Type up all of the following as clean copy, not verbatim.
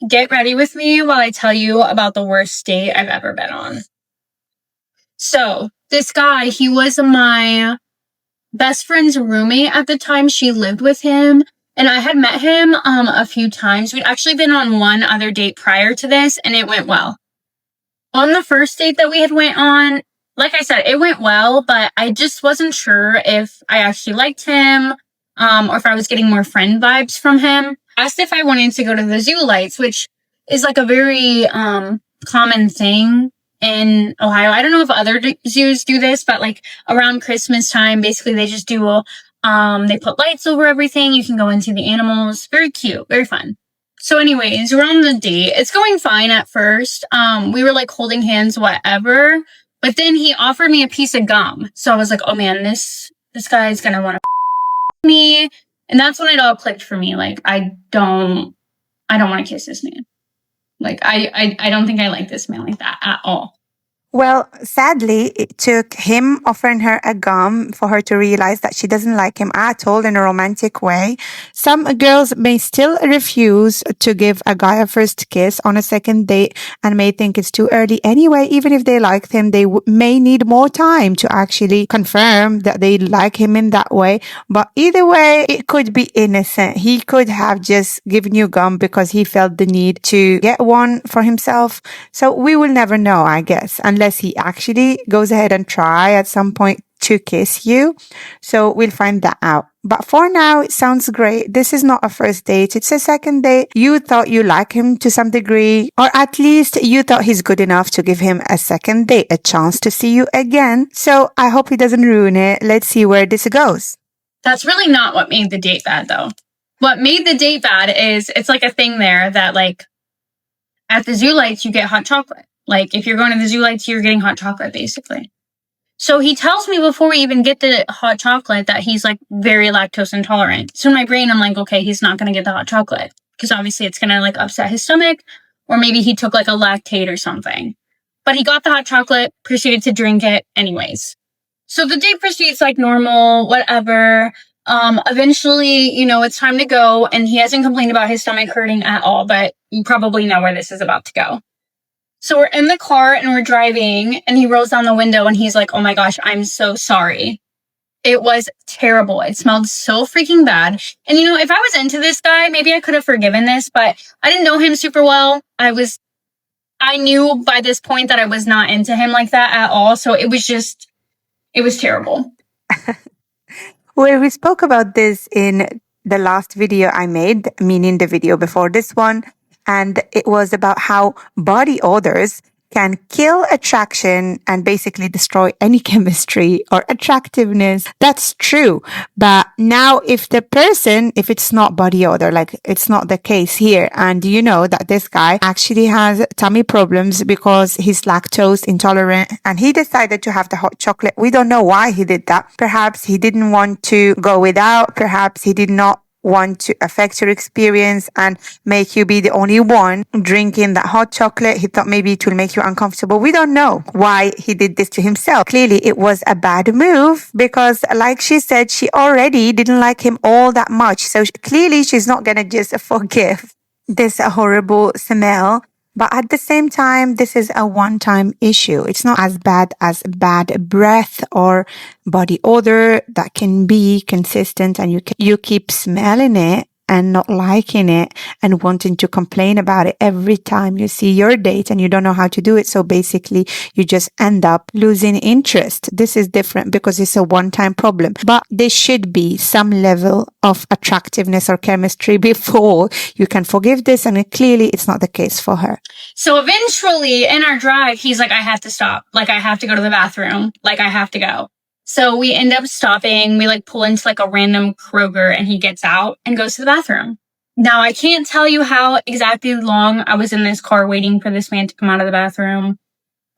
get ready with me while I tell you about the worst date I've ever been on. So, this guy, he was my best friend's roommate at the time. She lived with him, and I had met him a few times. We'd actually been on one other date prior to this, and it went well. On the first date that we had went on, like I said, it went well, but I just wasn't sure if I actually liked him, or if I was getting more friend vibes from him. I asked if I wanted to go to the zoo lights, which is like a very common thing in Ohio. I don't know if other zoos do this, but like around Christmas time, basically they just do they put lights over everything. You can go and see the animals. Very cute, very fun. So anyways, we're on the date. It's going fine at first. We were like holding hands, whatever. But then he offered me a piece of gum. So I was like, oh man, this guy's gonna want to me. And that's when it all clicked for me. Like, I don't want to kiss this man. Like, I don't think I like this man like that at all. Well, sadly, it took him offering her a gum for her to realize that she doesn't like him at all in a romantic way. Some girls may still refuse to give a guy a first kiss on a second date and may think it's too early anyway. Even if they like him, they may need more time to actually confirm that they like him in that way. But either way, it could be innocent. He could have just given you gum because he felt the need to get one for himself. So we will never know, I guess, unless he actually goes ahead and try at some point to kiss you. So we'll find that out. But for now, it sounds great. This is not a first date. It's a second date. You thought you like him to some degree, or at least you thought he's good enough to give him a second date, a chance to see you again. So I hope he doesn't ruin it. Let's see where this goes. That's really not what made the date bad, though. What made the date bad is it's like a thing there that, like, at the zoo lights, you get hot chocolate. Like, if you're going to the zoo lights, you're getting hot chocolate, basically. So he tells me before we even get the hot chocolate that he's, like, very lactose intolerant. So in my brain, I'm like, okay, he's not going to get the hot chocolate. Because obviously it's going to, like, upset his stomach. Or maybe he took, like, a lactate or something. But he got the hot chocolate, proceeded to drink it anyways. So the date proceeds like normal, whatever. Eventually, you know, it's time to go. And he hasn't complained about his stomach hurting at all. But you probably know where this is about to go. So we're in the car and we're driving, and he rolls down the window and he's like, oh my gosh, I'm so sorry. It was terrible. It smelled so freaking bad. And, you know, if I was into this guy, maybe I could have forgiven this, but I didn't know him super well. I knew by this point that I was not into him like that at all. So it was terrible. Well, we spoke about this in the last video I made, meaning the video before this one. And it was about how body odors can kill attraction and basically destroy any chemistry or attractiveness. That's true. But now if it's not body odor, like it's not the case here, and you know that this guy actually has tummy problems because he's lactose intolerant and he decided to have the hot chocolate. We don't know why he did that. Perhaps he didn't want to go without. Perhaps he did not want to affect your experience and make you be the only one drinking that hot chocolate. He thought maybe it will make you uncomfortable. We don't know why he did this to himself. Clearly, it was a bad move because, like she said, she already didn't like him all that much. So clearly, she's not going to just forgive this horrible smell. But at the same time, this is a one-time issue. It's not as bad as bad breath or body odor that can be consistent and you keep smelling it and not liking it and wanting to complain about it every time you see your date and you don't know how to do it. So basically, you just end up losing interest. This is different because it's a one-time problem. But there should be some level of attractiveness or chemistry before you can forgive this. And clearly, it's not the case for her. So eventually, in our drive, he's like, I have to stop. Like, I have to go to the bathroom. Like, I have to go. So we end up stopping. We like pull into like a random Kroger and he gets out and goes to the bathroom. Now, I can't tell you how exactly long I was in this car waiting for this man to come out of the bathroom,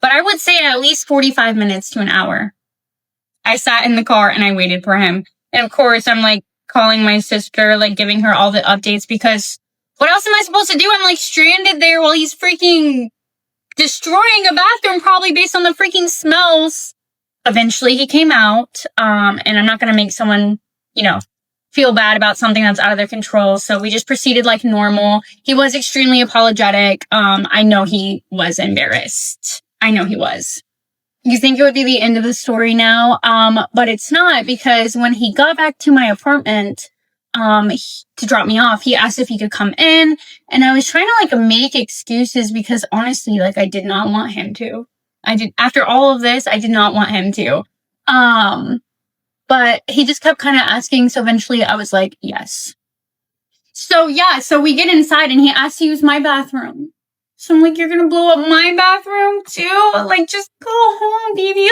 but I would say at least 45 minutes to an hour. I sat in the car and I waited for him. And of course, I'm like calling my sister, like giving her all the updates because what else am I supposed to do? I'm like stranded there while he's freaking destroying a bathroom, probably based on the freaking smells. Eventually he came out, and I'm not going to make someone, you know, feel bad about something that's out of their control. So we just proceeded like normal. He was extremely apologetic. I know he was embarrassed. I know he was. You think it would be the end of the story now, but it's not, because when he got back to my apartment to drop me off, he asked if he could come in, and I was trying to like make excuses because honestly, like I did not want him to. After all of this, I did not want him to. But he just kept kind of asking, so eventually I was like, yes. So yeah, so we get inside and he asked to use my bathroom. So I'm like, you're gonna blow up my bathroom too? Like, just go home, baby.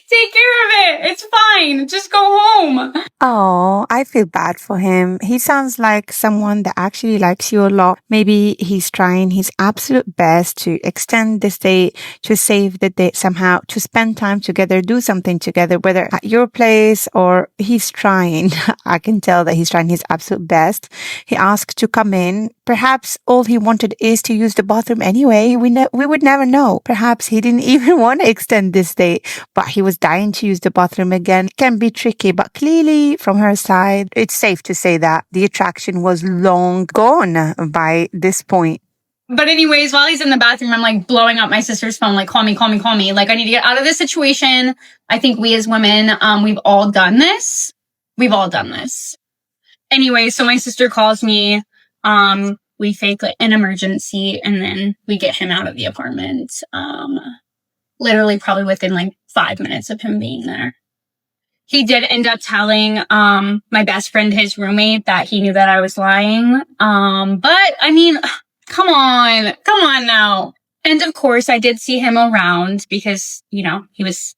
Take care of it. It's fine. Just go home. Oh, I feel bad for him. He sounds like someone that actually likes you a lot. Maybe he's trying his absolute best to extend this date, to save the date somehow, to spend time together, do something together, whether at your place or he's trying. I can tell that he's trying his absolute best. He asked to come in. Perhaps all he wanted is to use the bathroom anyway. We would never know. Perhaps he didn't even want to extend this date, but he was dying to use the bathroom again. It can be tricky, but clearly from her side, it's safe to say that the attraction was long gone by this point. But anyways, while he's in the bathroom, I'm like blowing up my sister's phone, like, call me, call me, call me. Like, I need to get out of this situation. I think we as women, we've all done this. We've all done this. Anyway, so my sister calls me. We fake like an emergency, and then we get him out of the apartment. Literally probably within like 5 minutes of him being there. He did end up telling my best friend, his roommate, that he knew that I was lying. But I mean, come on now. And of course, I did see him around because, you know, he was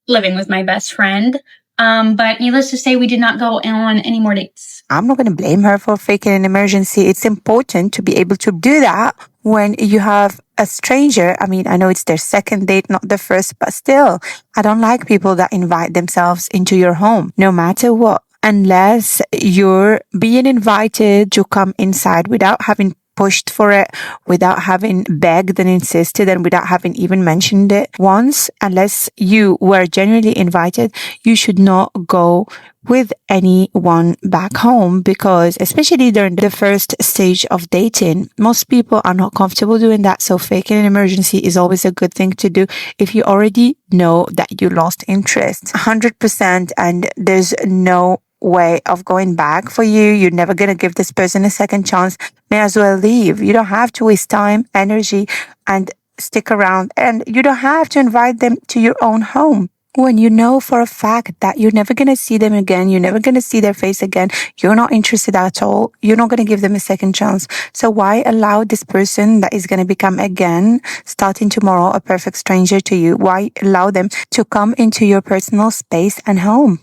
living with my best friend. But needless to say, we did not go on any more dates. I'm not going to blame her for faking an emergency. It's important to be able to do that when you have a stranger. I mean, I know it's their second date, not the first, but still, I don't like people that invite themselves into your home, no matter what, unless you're being invited to come inside without having pushed for it, without having begged and insisted, and without having even mentioned it once. Unless you were genuinely invited, you should not go with anyone back home, because especially during the first stage of dating, most people are not comfortable doing that. So faking an emergency is always a good thing to do if you already know that you lost interest 100%, and there's no way of going back for you. You're never going to give this person a second chance. May as well leave. You don't have to waste time, energy, and stick around. And you don't have to invite them to your own home when you know for a fact that you're never going to see them again. You're never going to see their face again. You're not interested at all. You're not going to give them a second chance. So why allow this person that is going to become again, starting tomorrow, a perfect stranger to you? Why allow them to come into your personal space and home?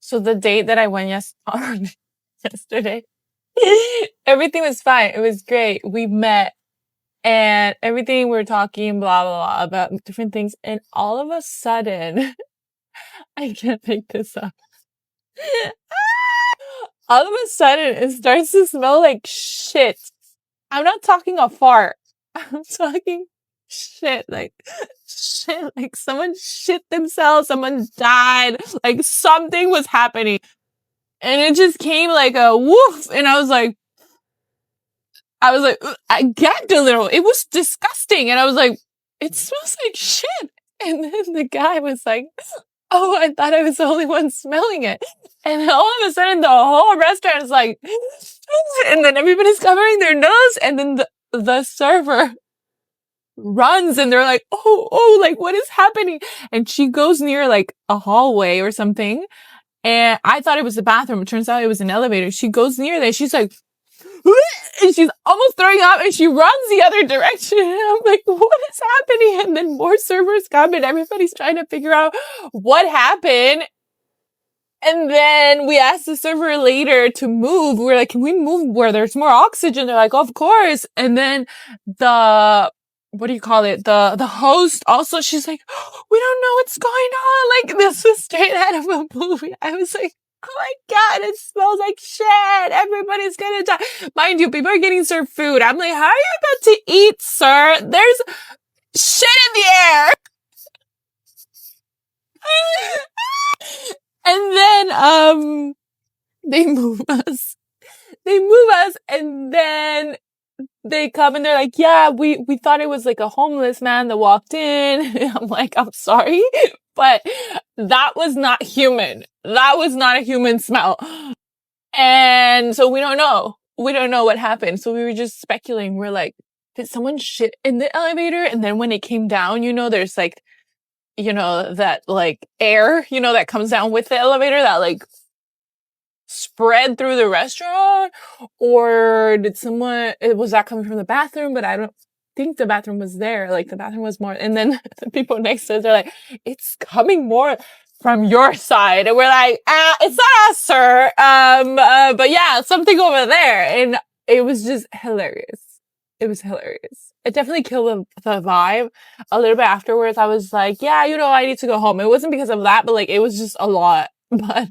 So the date that I went yesterday, everything was fine. It was great. We met and everything we were talking, blah, blah, blah, about different things. And all of a sudden, I can't make this up. All of a sudden, it starts to smell like shit. I'm not talking a fart. I'm talking shit, like someone shit themselves, someone died, like something was happening. And it just came like a woof. And I was like, I gagged a little. It was disgusting. And I was like, it smells like shit. And then the guy was like, oh, I thought I was the only one smelling it. And all of a sudden the whole restaurant is like, and then everybody's covering their nose. And then the server runs and they're like, oh, like what is happening? And she goes near like a hallway or something. And I thought it was the bathroom. It turns out it was an elevator. She goes near there. She's like, and she's almost throwing up and she runs the other direction. And I'm like, what is happening? And then more servers come and everybody's trying to figure out what happened. And then we asked the server later to move. We're like, can we move where there's more oxygen? They're like, of course. And then what do you call it? The host also, she's like, we don't know what's going on. Like, this was straight out of a movie. I was like, oh my God, it smells like shit. Everybody's gonna die. Mind you, people are getting served food. I'm like, how are you about to eat, sir? There's shit in the air. And then, They move us. They move us, and then they come and they're like, yeah, we thought it was like a homeless man that walked in. I'm like, I'm sorry, but that was not human. That was not a human smell. And so we don't know. We don't know what happened. So we were just speculating. We're like, did someone shit in the elevator? And then when it came down, there's like, that like air, that comes down with the elevator that like spread through the restaurant, or was that coming from the bathroom? But I don't think the bathroom was there. Like the bathroom was more, and then the people next to us are like, it's coming more from your side. And we're like, it's not us, sir. But yeah, something over there. And it was just hilarious. It was hilarious. It definitely killed the vibe. A little bit afterwards, I was like, yeah, I need to go home. It wasn't because of that, but like, it was just a lot. But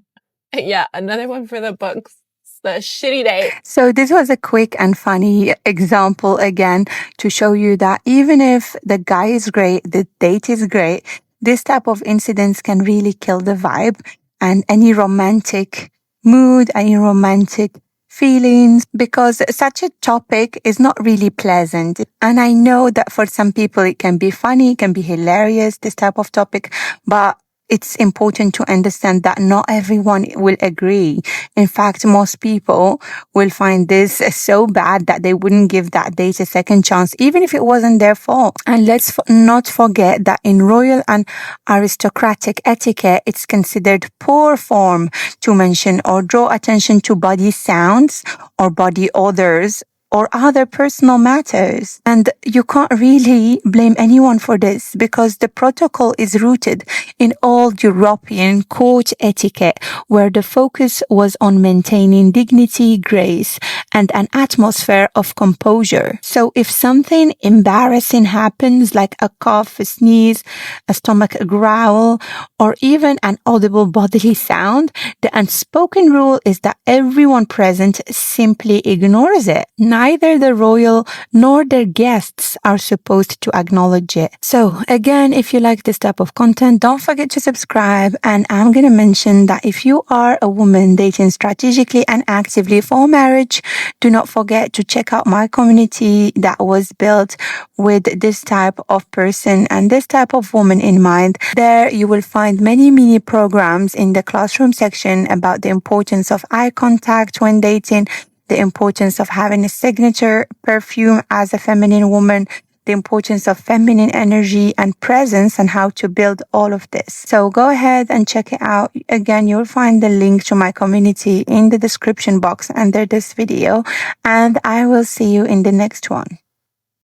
yeah, another one for the books. The shitty day. So this was a quick and funny example again to show you that even if the guy is great, the date is great, this type of incidents can really kill the vibe and any romantic mood, any romantic feelings, because such a topic is not really pleasant. And I know that for some people it can be funny, it can be hilarious, this type of topic, but it's important to understand that not everyone will agree. In fact, most people will find this so bad that they wouldn't give that date a second chance, even if it wasn't their fault. And let's not forget that in royal and aristocratic etiquette, it's considered poor form to mention or draw attention to body sounds or body odors or other personal matters. And you can't really blame anyone for this because the protocol is rooted in old European court etiquette, where the focus was on maintaining dignity, grace, and an atmosphere of composure. So if something embarrassing happens, like a cough, a sneeze, a stomach growl, or even an audible bodily sound, the unspoken rule is that everyone present simply ignores it. Neither the royal nor their guests are supposed to acknowledge it. So again, if you like this type of content, don't forget to subscribe. And I'm going to mention that if you are a woman dating strategically and actively for marriage, do not forget to check out my community that was built with this type of person and this type of woman in mind. There you will find many mini programs in the classroom section about the importance of eye contact when dating, the importance of having a signature perfume as a feminine woman, the importance of feminine energy and presence, and how to build all of this. So go ahead and check it out. Again, you'll find the link to my community in the description box under this video, and I will see you in the next one.